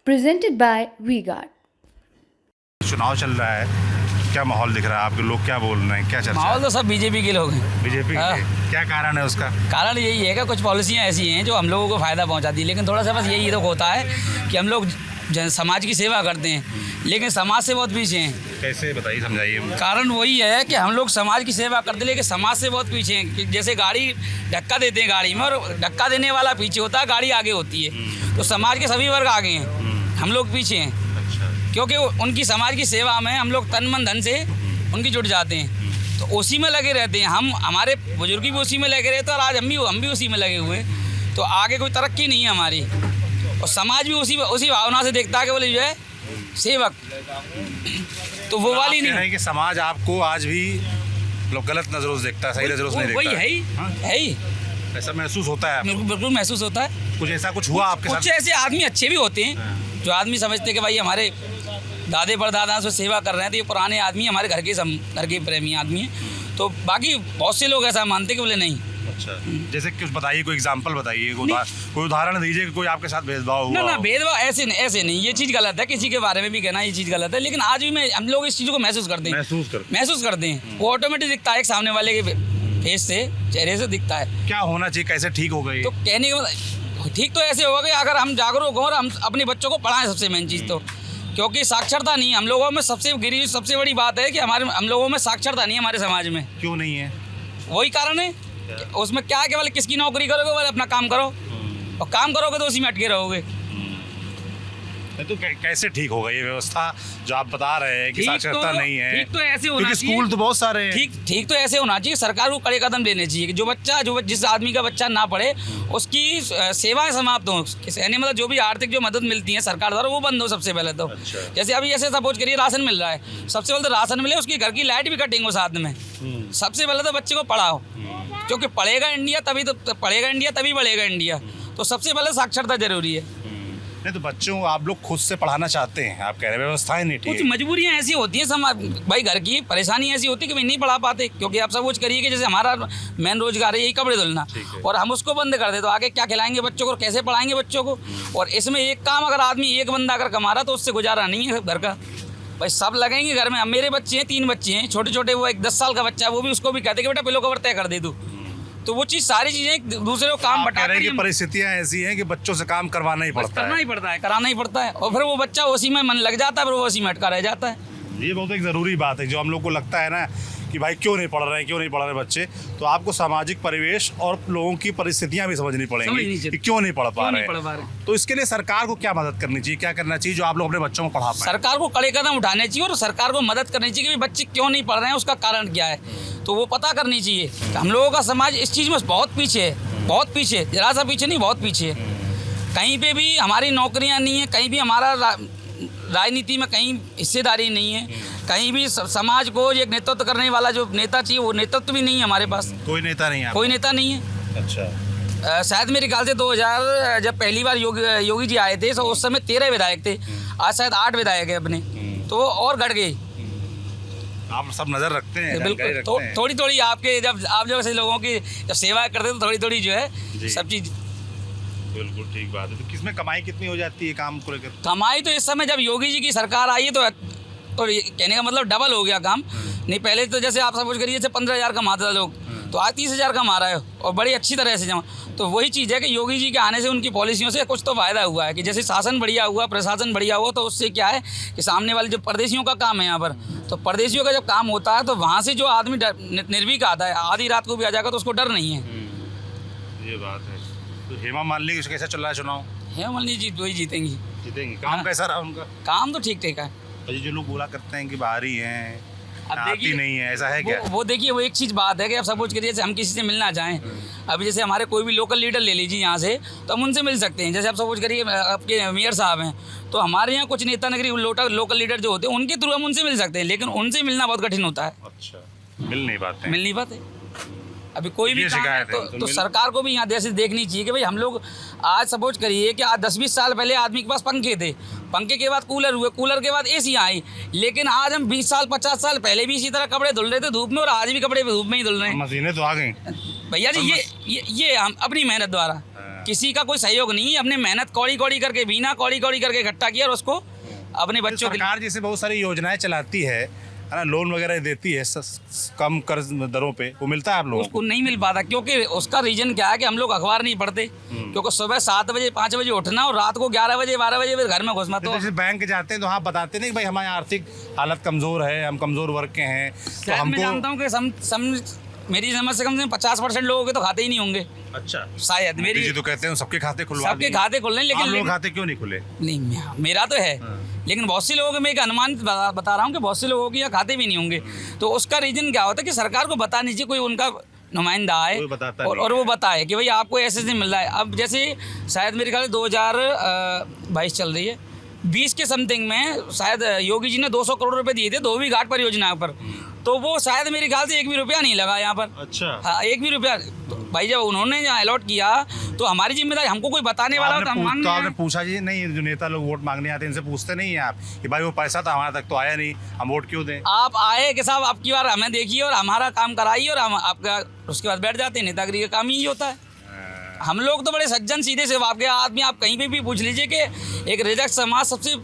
presented by V-Guard. चुनाव चल रहा है, क्या माहौल दिख रहा है आपके? लोग क्या बोल रहे हैं, क्या चर्चा? माहौल तो सब बीजेपी के लोग हैं। बीजेपी के क्या कारण है उसका? कारण यही है कि कुछ पॉलिसियाँ ऐसी हैं जो हम लोगों को फ़ायदा पहुंचाती है, लेकिन थोड़ा सा बस यही तो होता है कि हम लोग समाज की सेवा करते हैं, लेकिन समाज से बहुत पीछे हैं। कैसे बताइए, समझाइए। कारण वही है कि हम लोग समाज की सेवा करते हैं, लेकिन समाज से बहुत पीछे हैं। कि जैसे गाड़ी धक्का देते हैं गाड़ी में, और धक्का देने वाला पीछे होता है, गाड़ी आगे होती है। तो समाज के सभी वर्ग आगे हैं, हम लोग पीछे हैं। क्योंकि उनकी समाज की सेवा में हम लोग तन मन धन से उनकी जुट जाते हैं, तो उसी में लगे रहते हैं। हमारे बुजुर्ग भी उसी में लगे रहते हैं, और आज हम भी उसी में लगे हुए हैं। तो आगे कोई तरक्की नहीं है हमारी, और समाज भी उसी भावना से देखता है कि बोले जो है सेवक, तो वो वाली नहीं है कि समाज आपको आज भी लोग गलत नजरों से देखता है, सही नजरों से नहीं देखता। वही है ही ऐसा महसूस होता है? बिल्कुल महसूस होता है। कुछ ऐसा कुछ हुआ आपके साथ? कुछ ऐसे आदमी अच्छे भी होते हैं जो आदमी समझते हैं कि भाई हमारे दादे परदादा से सेवा कर रहे हैं, तो ये पुराने आदमी हमारे घर के प्रेमी आदमी हैं। तो बाकी बहुत से लोग ऐसा मानते हैं कि बोले नहीं। अच्छा, जैसे कुछ बताइए, कोई एग्जांपल बताइए, कोई उदाहरण दीजिए कि कोई आपके साथ भेदभाव हुआ? ना भेदभाव ऐसे नहीं, ये चीज़ गलत है। किसी के बारे में भी कहना ये चीज़ गलत है, लेकिन आज भी हम लोग इस चीज़ को महसूस करते हैं। वो ऑटोमेटिक दिखता है, सामने वाले के फेस से, चेहरे से दिखता है। क्या होना चाहिए, कैसे ठीक हो गई? तो कहने का ठीक तो ऐसे होगा कि अगर हम जागरूक हों और हम अपने बच्चों को पढ़ाएं, सबसे मेन चीज़ तो, क्योंकि साक्षरता नहीं हम लोगों में सबसे बड़ी बात है कि हम लोगों में साक्षरता नहीं है हमारे समाज में। क्यों नहीं है? वही कारण है। उसमें क्या है, केवल किसकी नौकरी करोगे, बोले अपना काम करो, और काम करोगे तो उसी में अटके रहोगे। तो कैसे ठीक होगा ये व्यवस्था जो आप बता रहे हैं कि साक्षरता नहीं है? ठीक तो ऐसे होना चाहिए, स्कूल तो बहुत सारे हैं। ठीक तो ऐसे होना चाहिए, सरकार को कड़े कदम लेने चाहिए कि जो जिस आदमी का बच्चा ना पढ़े उसकी सेवाएं समाप्त हों। यानी मतलब जो भी आर्थिक जो मदद मिलती है सरकार द्वारा, वो बंद हो सबसे पहले तो। अच्छा। जैसे अभी ऐसे सपोज करिए राशन मिल रहा है, सबसे पहले तो राशन मिले, उसकी घर की लाइट भी कटिंग हो साथ में। सबसे पहले तो बच्चे को पढ़ाओ, क्योंकि पढ़ेगा इंडिया तभी बढ़ेगा इंडिया। तो सबसे पहले साक्षरता जरूरी है। नहीं तो बच्चों आप लोग खुद से पढ़ाना चाहते हैं, आप कह रहे हैं व्यवस्थाएं नहीं ठीक। कुछ मजबूरियाँ ऐसी होती हैं भाई, घर की परेशानी ऐसी होती है कि भाई नहीं पढ़ा पाते। क्योंकि आप सब कुछ करिए कि जैसे हमारा मेन रोजगार है यही कपड़े धुलना, और हम उसको बंद कर दे तो आगे क्या खिलाएंगे बच्चों को, कैसे पढ़ाएंगे बच्चों को? और इसमें एक काम अगर आदमी एक बंदा अगर कमा रहा तो उससे गुजारा नहीं है घर का। भाई सब लगेंगे घर में। अब मेरे बच्चे हैं, 3 बच्चे हैं छोटे छोटे, वो एक 10 साल का बच्चा है, वो भी उसको भी कहते कि बेटा पिलो कवर तय कर दे तू। तो वो चीज़ सारी चीज़ें दूसरे को काम बटा रहे हैं। परिस्थितियां ऐसी हैं कि बच्चों से काम करवाना ही पड़ता है, कराना ही पड़ता है, और फिर वो बच्चा उसी में मन लग जाता है, फिर वो उसी में अटका रह जाता है। ये बहुत एक ज़रूरी बात है जो हम लोग को लगता है ना कि भाई क्यों नहीं पढ़ रहे बच्चे। तो आपको सामाजिक परिवेश और लोगों की परिस्थितियां भी समझनी पड़ेंगी कि क्यों नहीं पढ़ पा रहे। तो इसके लिए सरकार को क्या मदद करनी चाहिए, क्या करना चाहिए जो आप लोग अपने बच्चों को पढ़ा पाएं? सरकार को कड़े कदम उठाने चाहिए, और सरकार को मदद करनी चाहिए कि बच्चे क्यों नहीं पढ़ रहे हैं, उसका कारण क्या है, तो वो पता करनी चाहिए। हम लोगों का समाज इस चीज़ में बहुत पीछे है, जरा सा पीछे नहीं, बहुत पीछे है। कहीं पे भी हमारी नौकरियां नहीं है, कहीं भी हमारा राजनीति में कहीं हिस्सेदारी नहीं है, कहीं भी समाज को एक नेतृत्व करने वाला जो नेता चाहिए वो नेतृत्व भी नहीं है हमारे पास। कोई नेता नहीं है। अच्छा। शायद मेरे ख्याल से 2000 जब पहली बार योगी जी आए थे तो उस समय 13 विधायक थे, आज शायद 8 विधायक है अपने, तो और घट गए। आप सब नजर रखते हैं? बिल्कुल, थोड़ी आपके जब ऐसे लोगों की जब सेवा करते हैं तो थोड़ी जो है सब चीज़। बिल्कुल ठीक बात है। तो किसमें कमाई कितनी हो जाती है काम को लेकर? कमाई तो इस समय जब योगी जी की सरकार आई है तो कहने का मतलब डबल हो गया काम। नहीं पहले तो जैसे आप सपोज करिए 15,000 कमाते थे लोग, तो आज 30,000 कमा रहे हो, और बड़ी अच्छी तरह से जमा। तो वही चीज़ है कि योगी जी के आने से उनकी पॉलिसियों से कुछ तो फ़ायदा हुआ है कि जैसे शासन बढ़िया हुआ, प्रशासन बढ़िया हुआ, तो उससे क्या है कि सामने वाले जो परदेशियों का काम है यहाँ पर, तो परदेशियों का जब काम होता है तो वहाँ से जो आदमी निर्भीक आता है, आधी रात को भी आ जाएगा तो उसको डर नहीं है। ये बात है। तो हेमा मालिनी कैसा चल रहा है चुनाव? हेमा मालिनी जी वही जीतेंगी। काम कैसा रहा उनका? काम तो ठीक है। जो लोग बोला करते हैं कि बाहरी हैं, अब आती नहीं है, ऐसा है क्या? वो देखिए, वो एक चीज़ बात है कि अब सपोज करिए जैसे हम किसी से मिलना चाहें, अभी जैसे हमारे कोई भी लोकल लीडर ले लीजिए यहाँ से, तो हम उनसे मिल सकते हैं। जैसे आप सपोज करिए आपके मेयर साहब हैं, तो हमारे यहाँ कुछ नेता नगरी लोकल लीडर जो होते हैं उनके थ्रू हम उनसे मिल सकते हैं, लेकिन उनसे मिलना बहुत कठिन होता है। अच्छा, मिल नहीं पाते। अभी कोई भी काम है तो सरकार को भी यहाँ जैसे देखनी चाहिए कि भाई हम लोग आज सपोज करिए कि आज 10-20 साल पहले आदमी के पास पंखे थे, पंखे के बाद कूलर हुए, कूलर के बाद एसी आई, लेकिन आज हम 20 साल 50 साल पहले भी इसी तरह कपड़े धुल रहे थे धूप में, और आज भी कपड़े धूप में ही धुल रहे हैं। मशीनें तो आ गई भैया जी, ये हम अपनी मेहनत द्वारा किसी का कोई सहयोग नहीं है, अपने मेहनत कौड़ी कौड़ी करके बिना कौड़ी कौड़ी करके इकट्ठा किया और उसको अपने बच्चों के सरकार जैसे बहुत सारी योजनाएं चलाती है ना, लोन वगैरह देती है कम कर्ज दरों पे, वो मिलता है आप लोगों उसको नहीं मिल पाता, क्योंकि उसका रीजन क्या है कि हम लोग अखबार नहीं पढ़ते, क्योंकि सुबह 7 बजे 5 बजे उठना और रात को 11 बजे 12 बजे फिर घर में घुसना। तो जैसे बैंक जाते हैं तो हाँ बताते नहीं भाई हमारी आर्थिक हालत कमजोर है, हम कमजोर वर्ग के हैं, तो मैं हमको जानता हूँ कि मेरी समझ से कम 50% लोगों के तो खाते ही नहीं होंगे। अच्छा, शायद मेरी जी तो कहते हैं सबके खाते खुलवा सबके खाते खुल रहे हैं, आप लोग लेकिन खाते क्यों नहीं खुले? नहीं मेरा तो है, लेकिन बहुत से लोगों के मैं एक अनुमान बता रहा हूँ कि बहुत से लोगों के यहाँ खाते भी नहीं होंगे। तो उसका रीजन क्या होता है कि सरकार को बतानी चाहिए, कोई उनका नुमाइंदा आए और वो बताए कि भाई आपको ऐसे से मिल रहा है। अब जैसे शायद मेरे ख्याल 2022 चल रही है, 20 के समथिंग में शायद योगी जी ने 200 करोड़ रुपए दिए थे धोबी घाट परियोजना पर, तो वो शायद मेरे ख्याल से 1 भी रुपया नहीं लगा यहाँ पर। अच्छा, हाँ 1 भी रुपया। तो भाई जब उन्होंने अलॉट किया तो हमारी जिम्मेदारी, हमको कोई बताने वाला होता हम तो आपने पूछा जी नहीं, जो नेता लोग वोट मांगने आते हैं इनसे पूछते नहीं है आप कि भाई वो पैसा तो हमारे तक तो आया नहीं, हम वोट क्यों दें? आप आए कि साहब आपकी बार हमें देखिए और हमारा काम कराइए और हम आपका उसके बाद बैठ जाते हैं। नेतागिरी का काम ही होता है। हम लोग तो बड़े सज्जन सीधे से आपके आदमी, आप कहीं पे भी पूछ लीजिए कि एक रिजर्व समाज सबसे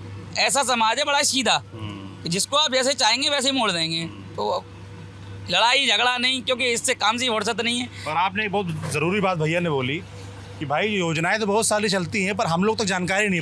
ऐसा समाज है बड़ा सीधा, जिसको आप जैसे चाहेंगे वैसे मोड़ देंगे। तो लड़ाई झगड़ा नहीं, क्योंकि इससे काम से फुर्सत नहीं है। और आपने एक बहुत ज़रूरी बात भैया ने बोली कि भाई योजनाएं तो बहुत सारी चलती हैं पर हम लोग तक जानकारी नहीं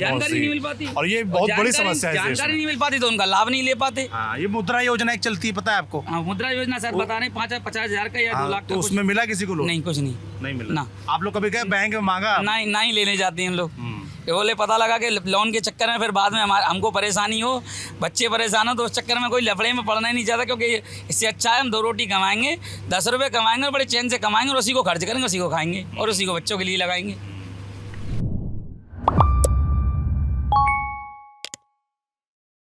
मिल पाती, और ये बहुत बड़ी समस्या है। जानकारी नहीं मिल पाती तो उनका लाभ नहीं ले पाते। हाँ, ये मुद्रा योजना एक चलती है, पता है आपको? हाँ, मुद्रा योजना सर बता रहे 50,000 का या 2 लाख का। तो उसमें मिला किसी को? नहीं, कुछ नहीं मिला ना। आप लोग कभी गए बैंक में मांगा? नहीं लेने जाते हैं हम लोग। बोले पता लगा कि लोन के चक्कर में फिर बाद में हमको परेशानी हो, बच्चे परेशान हो, तो उस चक्कर में कोई लफड़े में पड़ना ही नहीं चाहता, क्योंकि इससे अच्छा है हम 2 रोटी कमाएंगे, 10 रुपये कमाएंगे और बड़े चैन से कमाएंगे और उसी को खर्च करेंगे, उसी को खाएंगे और उसी को बच्चों के लिए लगाएंगे।